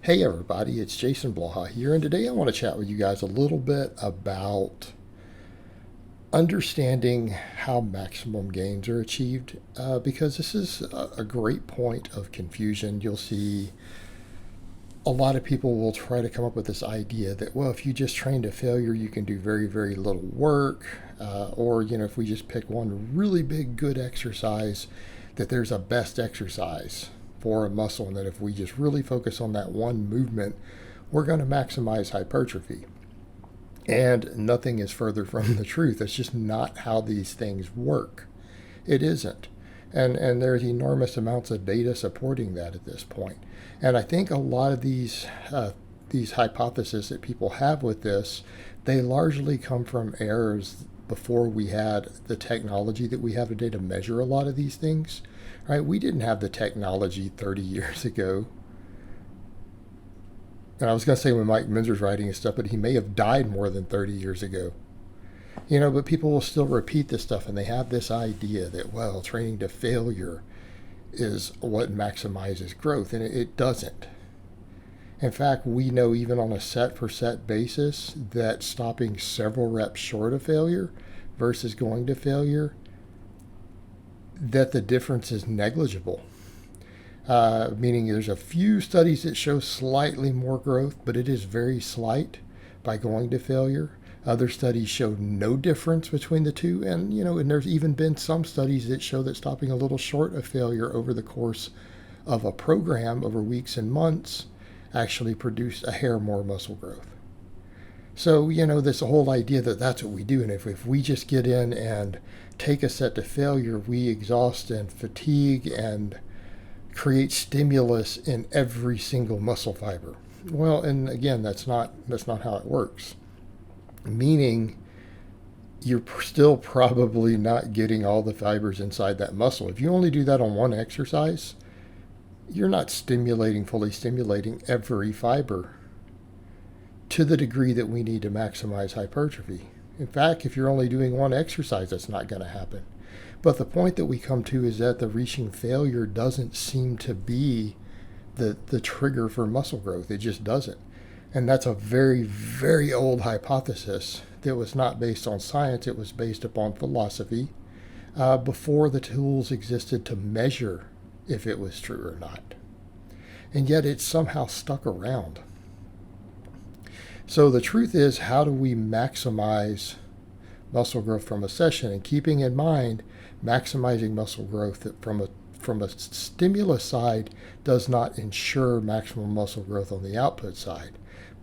Hey everybody, it's Jason Blaha here, and today I want to chat with you guys a little bit about understanding how maximum gains are achieved, because this is a great point of confusion. You'll see a lot of people will try to come up with this idea that, well, if you just train to failure, you can do very, very little work, or, if we just pick one really big, good exercise, that there's a best exercise for a muscle, and that if we just really focus on that one movement, we're going to maximize hypertrophy. And nothing is further from the truth. That's just not how these things work. It isn't. And there's enormous amounts of data supporting that at this point. And I think a lot of these hypotheses that people have with this, they largely come from errors before we had the technology that we have today to measure a lot of these things. Right? We didn't have the technology 30 years ago. And I was going to say when Mike Minzer's writing his stuff, but he may have died more than 30 years ago. But people will still repeat this stuff, and they have this idea that, well, training to failure is what maximizes growth, and it doesn't. In fact, we know even on a set-for-set basis that stopping several reps short of failure versus going to failure, that the difference is negligible. Meaning there's a few studies that show slightly more growth, but it is very slight by going to failure. Other studies show no difference between the two, and there's even been some studies that show that stopping a little short of failure over the course of a program over weeks and months actually produced a hair more muscle growth. So, this whole idea that that's what we do, and if we just get in and take a set to failure, we exhaust and fatigue and create stimulus in every single muscle fiber. Well, and again, that's not how it works. Meaning, you're still probably not getting all the fibers inside that muscle. If you only do that on one exercise, you're not fully stimulating every fiber to the degree that we need to maximize hypertrophy. In fact, if you're only doing one exercise, that's not going to happen. But the point that we come to is that the reaching failure doesn't seem to be the trigger for muscle growth. It just doesn't. And that's a very, very old hypothesis that was not based on science. It was based upon philosophy before the tools existed to measure if it was true or not. And yet it's somehow stuck around. So the truth is, how do we maximize muscle growth from a session? And keeping in mind, maximizing muscle growth from a stimulus side does not ensure maximum muscle growth on the output side,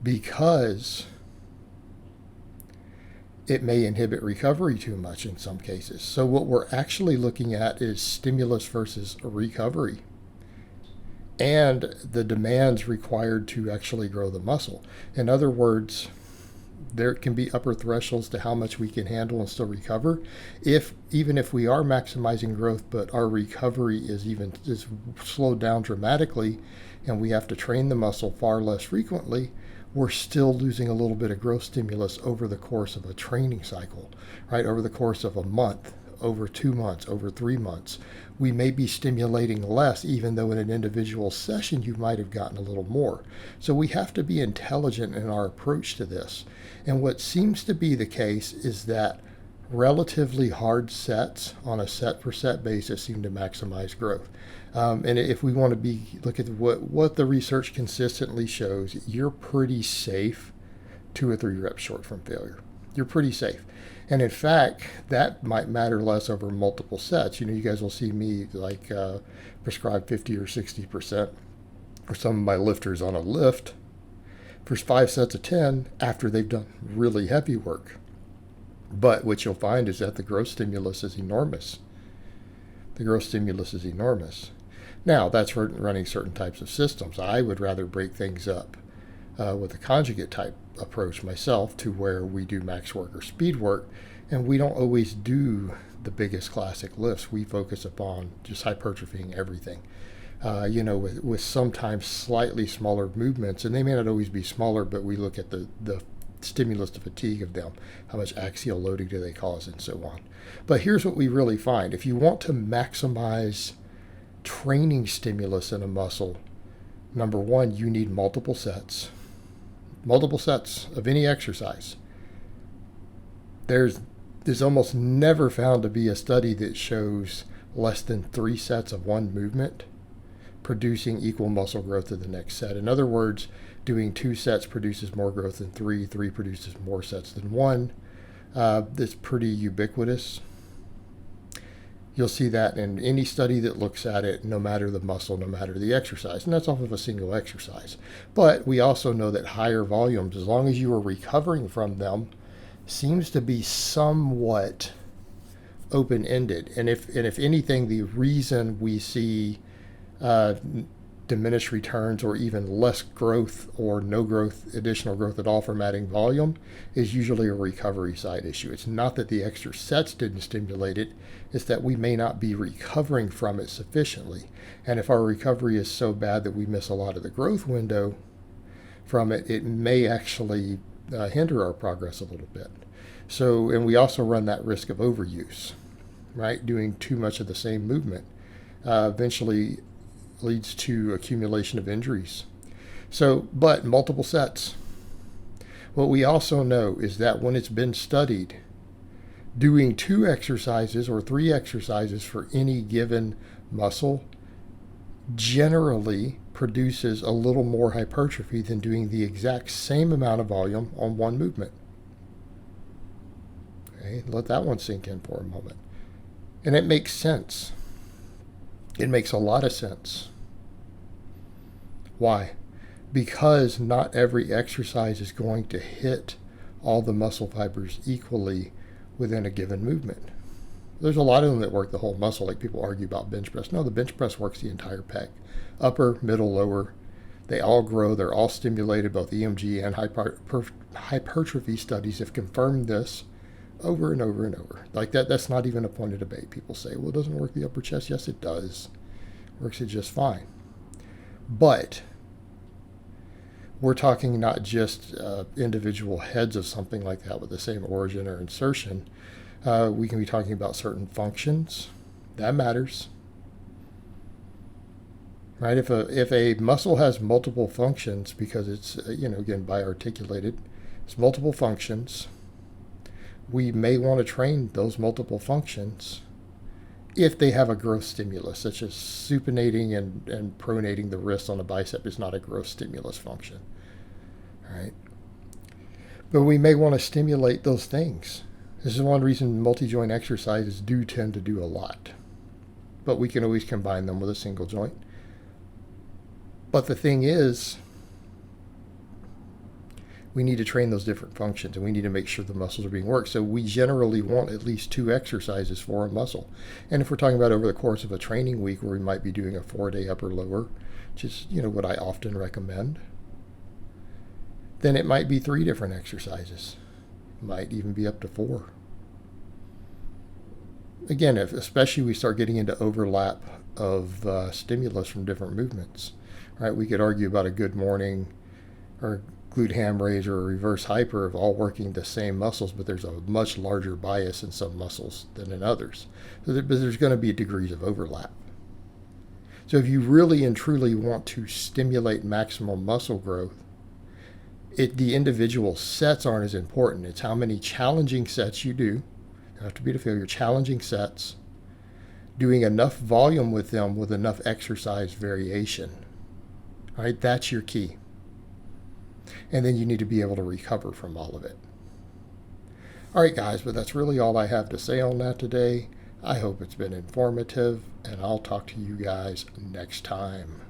because it may inhibit recovery too much in some cases. So what we're actually looking at is stimulus versus recovery, and the demands required to actually grow the muscle. In other words, there can be upper thresholds to how much we can handle and still recover. Even if we are maximizing growth, but our recovery is slowed down dramatically, and we have to train the muscle far less frequently, we're still losing a little bit of growth stimulus over the course of a training cycle, right? Over the course of a month, over 2 months, over 3 months. We may be stimulating less, even though in an individual session you might have gotten a little more. So we have to be intelligent in our approach to this. And what seems to be the case is that relatively hard sets on a set-per-set basis seem to maximize growth. And if we want to look at what the research consistently shows, you're pretty safe 2 or 3 reps short from failure. You're pretty safe. And in fact, that might matter less over multiple sets. You guys will see me prescribe 50 or 60% for some of my lifters on a lift for 5 sets of 10 after they've done really heavy work. But what you'll find is that the growth stimulus is enormous. Now, that's for running certain types of systems. I would rather break things up with a conjugate type approach myself, to where we do max work or speed work, and we don't always do the biggest classic lifts. We focus upon just hypertrophying everything, with sometimes slightly smaller movements, and they may not always be smaller, but we look at the stimulus to fatigue of them, how much axial loading do they cause, and so on. But here's what we really find. If you want to maximize training stimulus in a muscle, Number one, you need multiple sets. Multiple sets of any exercise. There's almost never found to be a study that shows less than 3 sets of one movement producing equal muscle growth to the next set. In other words, doing 2 sets produces more growth than 3. 3 produces more sets than 1. That's pretty ubiquitous. You'll see that in any study that looks at it, no matter the muscle, no matter the exercise. And that's off of a single exercise. But we also know that higher volumes, as long as you are recovering from them, seems to be somewhat open-ended. And if anything, the reason we see diminished returns or even less growth or no growth, additional growth at all from adding volume is usually a recovery side issue. It's not that the extra sets didn't stimulate it, it's that we may not be recovering from it sufficiently. And if our recovery is so bad that we miss a lot of the growth window from it, it may actually hinder our progress a little bit. So, and we also run that risk of overuse, right? Doing too much of the same movement eventually leads to accumulation of injuries. So, but multiple sets. What we also know is that when it's been studied, doing 2 exercises or 3 exercises for any given muscle generally produces a little more hypertrophy than doing the exact same amount of volume on one movement. Okay, let that one sink in for a moment. And it makes sense. It makes a lot of sense. Why? Because not every exercise is going to hit all the muscle fibers equally within a given movement. There's a lot of them that work the whole muscle, like people argue about bench press. No, the bench press works the entire pec. Upper, middle, lower. They all grow. They're all stimulated. Both EMG and hypertrophy studies have confirmed this over and over and over. Like that's not even a point of debate. People say, well, it doesn't work the upper chest. Yes, it does. Works it just fine. But we're talking not just individual heads of something like that with the same origin or insertion. We can be talking about certain functions. That matters. Right? If a muscle has multiple functions because it's, again, biarticulated, it's multiple functions, we may want to train those multiple functions if they have a growth stimulus, such as supinating and pronating the wrist on a bicep is not a growth stimulus function. All right? But we may want to stimulate those things. This is one reason multi-joint exercises do tend to do a lot. But we can always combine them with a single joint. But the thing is, we need to train those different functions, and we need to make sure the muscles are being worked. So we generally want at least 2 exercises for a muscle. And if we're talking about over the course of a training week where we might be doing a 4-day upper lower, which is, what I often recommend, then it might be 3 different exercises. It might even be up to 4. Again, especially we start getting into overlap of stimulus from different movements, right? We could argue about a good morning or glute ham raise or a reverse hyper of all working the same muscles, but there's a much larger bias in some muscles than in others. So there's going to be degrees of overlap. So if you really and truly want to stimulate maximum muscle growth, the individual sets aren't as important. It's how many challenging sets you do. You have to be to failure. Challenging sets, doing enough volume with them with enough exercise variation. All right, that's your key. And then you need to be able to recover from all of it. All right, guys, but that's really all I have to say on that today. I hope it's been informative, and I'll talk to you guys next time.